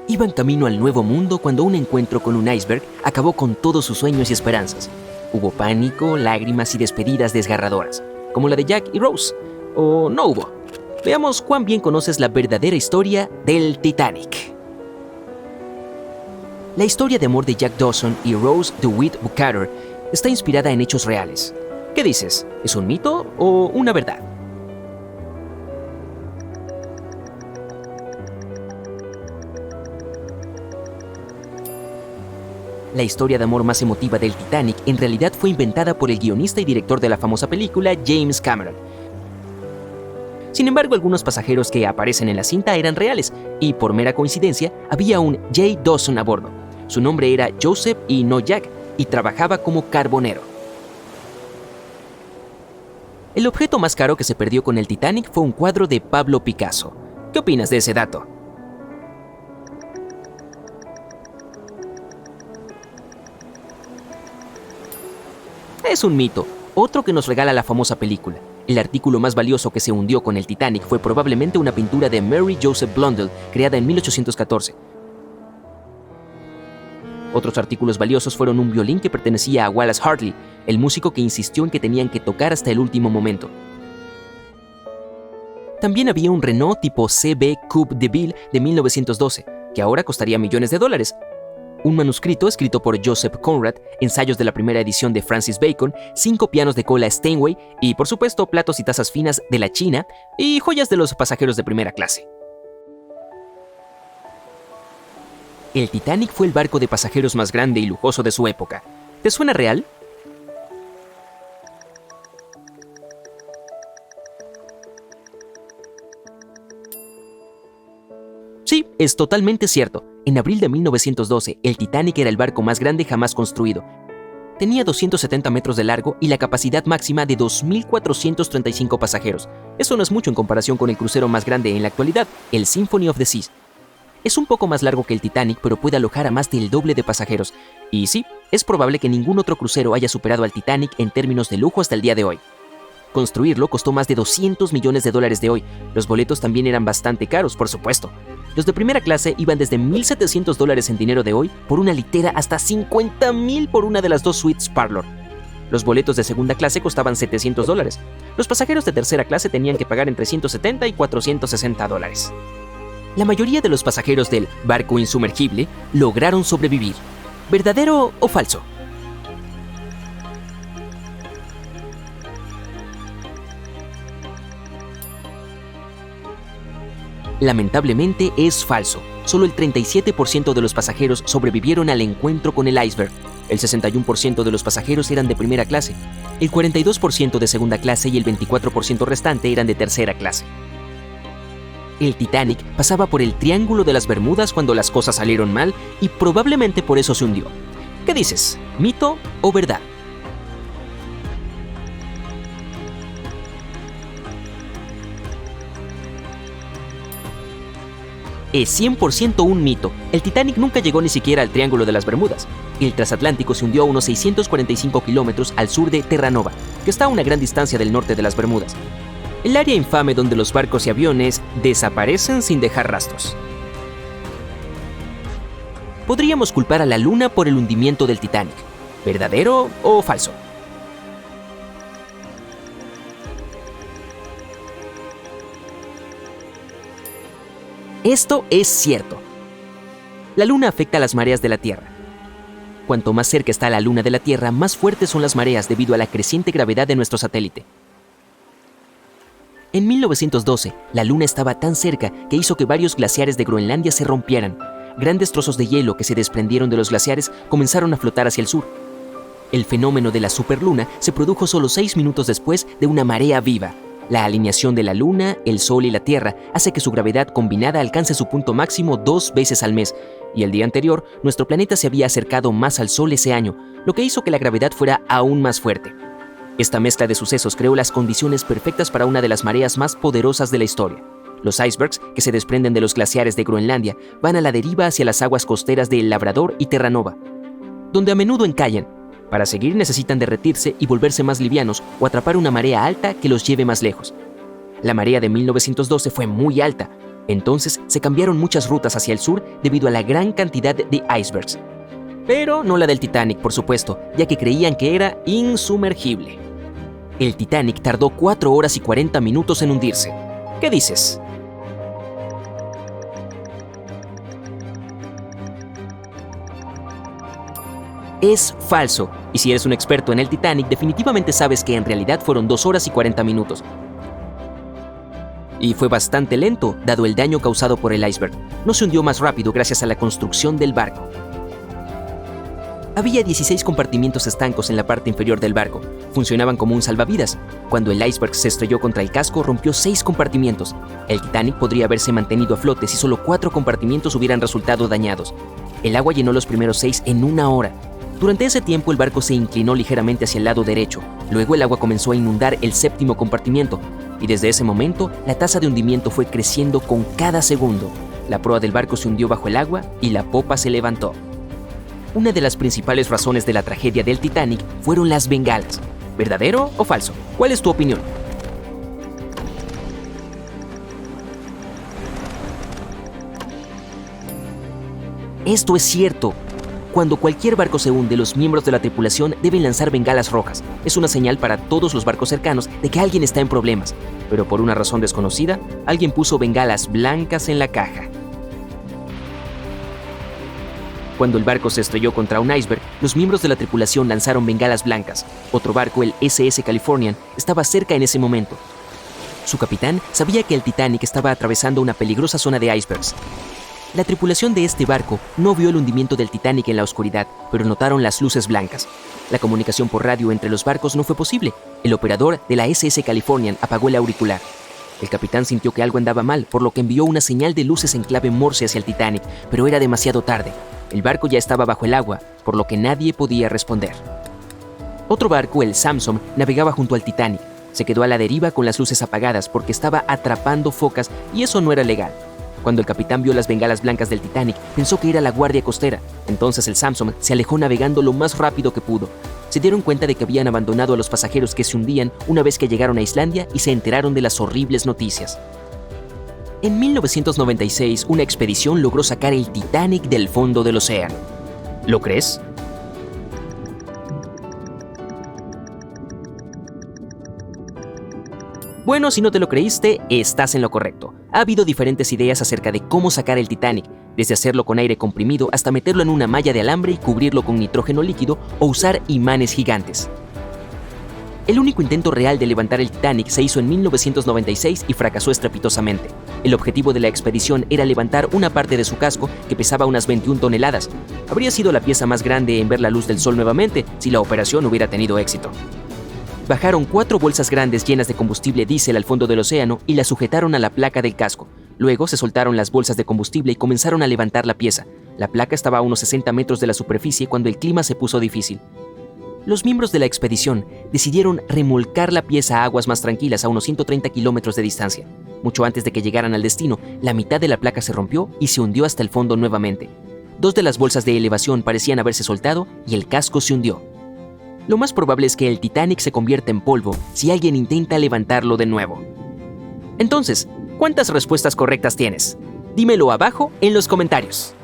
Iban camino al nuevo mundo cuando un encuentro con un iceberg acabó con todos sus sueños y esperanzas. Hubo pánico, lágrimas y despedidas desgarradoras, como la de Jack y Rose. ¿O no hubo? Veamos cuán bien conoces la verdadera historia del Titanic. La historia de amor de Jack Dawson y Rose DeWitt Bukater está inspirada en hechos reales. ¿Qué dices? ¿Es un mito o una verdad? La historia de amor más emotiva del Titanic en realidad fue inventada por el guionista y director de la famosa película, James Cameron. Sin embargo, algunos pasajeros que aparecen en la cinta eran reales, y por mera coincidencia, había un J. Dawson a bordo. Su nombre era Joseph y no Jack, y trabajaba como carbonero. El objeto más caro que se perdió con el Titanic fue un cuadro de Pablo Picasso. ¿Qué opinas de ese dato? Es un mito, otro que nos regala la famosa película. El artículo más valioso que se hundió con el Titanic fue probablemente una pintura de Mary Joseph Blundell, creada en 1814. Otros artículos valiosos fueron un violín que pertenecía a Wallace Hartley, el músico que insistió en que tenían que tocar hasta el último momento. También había un Renault tipo CB Coupe de Ville de 1912, que ahora costaría millones de dólares. Un manuscrito escrito por Joseph Conrad, ensayos de la primera edición de Francis Bacon, 5 pianos de cola Steinway y, por supuesto, platos y tazas finas de la China y joyas de los pasajeros de primera clase. El Titanic fue el barco de pasajeros más grande y lujoso de su época. ¿Te suena real? Sí, es totalmente cierto. En abril de 1912, el Titanic era el barco más grande jamás construido. Tenía 270 metros de largo y la capacidad máxima de 2.435 pasajeros. Eso no es mucho en comparación con el crucero más grande en la actualidad, el Symphony of the Seas. Es un poco más largo que el Titanic, pero puede alojar a más del doble de pasajeros. Y sí, es probable que ningún otro crucero haya superado al Titanic en términos de lujo hasta el día de hoy. Construirlo costó más de $200 millones de hoy. Los boletos también eran bastante caros, por supuesto. Los de primera clase iban desde $1,700 en dinero de hoy por una litera hasta $50,000 por una de las 2 suites Parlor. Los boletos de segunda clase costaban $700. Los pasajeros de tercera clase tenían que pagar entre $170 y $460. La mayoría de los pasajeros del barco insumergible lograron sobrevivir. ¿Verdadero o falso? Lamentablemente es falso. Solo el 37% de los pasajeros sobrevivieron al encuentro con el iceberg. El 61% de los pasajeros eran de primera clase, el 42% de segunda clase y el 24% restante eran de tercera clase. El Titanic pasaba por el Triángulo de las Bermudas cuando las cosas salieron mal y probablemente por eso se hundió. ¿Qué dices? ¿Mito o verdad? Es 100% un mito. El Titanic nunca llegó ni siquiera al Triángulo de las Bermudas. El transatlántico se hundió a unos 645 kilómetros al sur de Terranova, que está a una gran distancia del norte de las Bermudas. El área infame donde los barcos y aviones desaparecen sin dejar rastros. Podríamos culpar a la Luna por el hundimiento del Titanic. ¿Verdadero o falso? Esto es cierto. La Luna afecta a las mareas de la Tierra. Cuanto más cerca está la Luna de la Tierra, más fuertes son las mareas debido a la creciente gravedad de nuestro satélite. En 1912, la Luna estaba tan cerca que hizo que varios glaciares de Groenlandia se rompieran. Grandes trozos de hielo que se desprendieron de los glaciares comenzaron a flotar hacia el sur. El fenómeno de la superluna se produjo solo 6 minutos después de una marea viva. La alineación de la Luna, el Sol y la Tierra hace que su gravedad combinada alcance su punto máximo 2 veces al mes, y el día anterior, nuestro planeta se había acercado más al Sol ese año, lo que hizo que la gravedad fuera aún más fuerte. Esta mezcla de sucesos creó las condiciones perfectas para una de las mareas más poderosas de la historia. Los icebergs, que se desprenden de los glaciares de Groenlandia, van a la deriva hacia las aguas costeras de El Labrador y Terranova, donde a menudo encallan. Para seguir necesitan derretirse y volverse más livianos o atrapar una marea alta que los lleve más lejos. La marea de 1912 fue muy alta. Entonces se cambiaron muchas rutas hacia el sur debido a la gran cantidad de icebergs. Pero no la del Titanic, por supuesto, ya que creían que era insumergible. El Titanic tardó 4 horas y 40 minutos en hundirse. ¿Qué dices? Es falso, y si eres un experto en el Titanic, definitivamente sabes que en realidad fueron 2 horas y 40 minutos. Y fue bastante lento, dado el daño causado por el iceberg. No se hundió más rápido gracias a la construcción del barco. Había 16 compartimientos estancos en la parte inferior del barco. Funcionaban como un salvavidas. Cuando el iceberg se estrelló contra el casco, rompió 6 compartimientos. El Titanic podría haberse mantenido a flote si solo 4 compartimientos hubieran resultado dañados. El agua llenó los primeros 6 en 1 hora. Durante ese tiempo el barco se inclinó ligeramente hacia el lado derecho. Luego el agua comenzó a inundar el 7º compartimiento. Y desde ese momento, la tasa de hundimiento fue creciendo con cada segundo. La proa del barco se hundió bajo el agua y la popa se levantó. Una de las principales razones de la tragedia del Titanic fueron las bengalas. ¿Verdadero o falso? ¿Cuál es tu opinión? Esto es cierto. Cuando cualquier barco se hunde, los miembros de la tripulación deben lanzar bengalas rojas. Es una señal para todos los barcos cercanos de que alguien está en problemas. Pero por una razón desconocida, alguien puso bengalas blancas en la caja. Cuando el barco se estrelló contra un iceberg, los miembros de la tripulación lanzaron bengalas blancas. Otro barco, el SS Californian, estaba cerca en ese momento. Su capitán sabía que el Titanic estaba atravesando una peligrosa zona de icebergs. La tripulación de este barco no vio el hundimiento del Titanic en la oscuridad, pero notaron las luces blancas. La comunicación por radio entre los barcos no fue posible. El operador de la SS Californian apagó el auricular. El capitán sintió que algo andaba mal, por lo que envió una señal de luces en clave Morse hacia el Titanic, pero era demasiado tarde. El barco ya estaba bajo el agua, por lo que nadie podía responder. Otro barco, el Samson, navegaba junto al Titanic. Se quedó a la deriva con las luces apagadas porque estaba atrapando focas y eso no era legal. Cuando el capitán vio las bengalas blancas del Titanic, pensó que era la guardia costera. Entonces el Samson se alejó navegando lo más rápido que pudo. Se dieron cuenta de que habían abandonado a los pasajeros que se hundían una vez que llegaron a Islandia y se enteraron de las horribles noticias. En 1996, una expedición logró sacar el Titanic del fondo del océano. ¿Lo crees? Bueno, si no te lo creíste, estás en lo correcto. Ha habido diferentes ideas acerca de cómo sacar el Titanic, desde hacerlo con aire comprimido hasta meterlo en una malla de alambre y cubrirlo con nitrógeno líquido o usar imanes gigantes. El único intento real de levantar el Titanic se hizo en 1996 y fracasó estrepitosamente. El objetivo de la expedición era levantar una parte de su casco que pesaba unas 21 toneladas. Habría sido la pieza más grande en ver la luz del sol nuevamente si la operación hubiera tenido éxito. Bajaron 4 bolsas grandes llenas de combustible diésel al fondo del océano y las sujetaron a la placa del casco. Luego se soltaron las bolsas de combustible y comenzaron a levantar la pieza. La placa estaba a unos 60 metros de la superficie cuando el clima se puso difícil. Los miembros de la expedición decidieron remolcar la pieza a aguas más tranquilas a unos 130 kilómetros de distancia. Mucho antes de que llegaran al destino, la mitad de la placa se rompió y se hundió hasta el fondo nuevamente. 2 de las bolsas de elevación parecían haberse soltado y el casco se hundió. Lo más probable es que el Titanic se convierta en polvo si alguien intenta levantarlo de nuevo. Entonces, ¿cuántas respuestas correctas tienes? Dímelo abajo en los comentarios.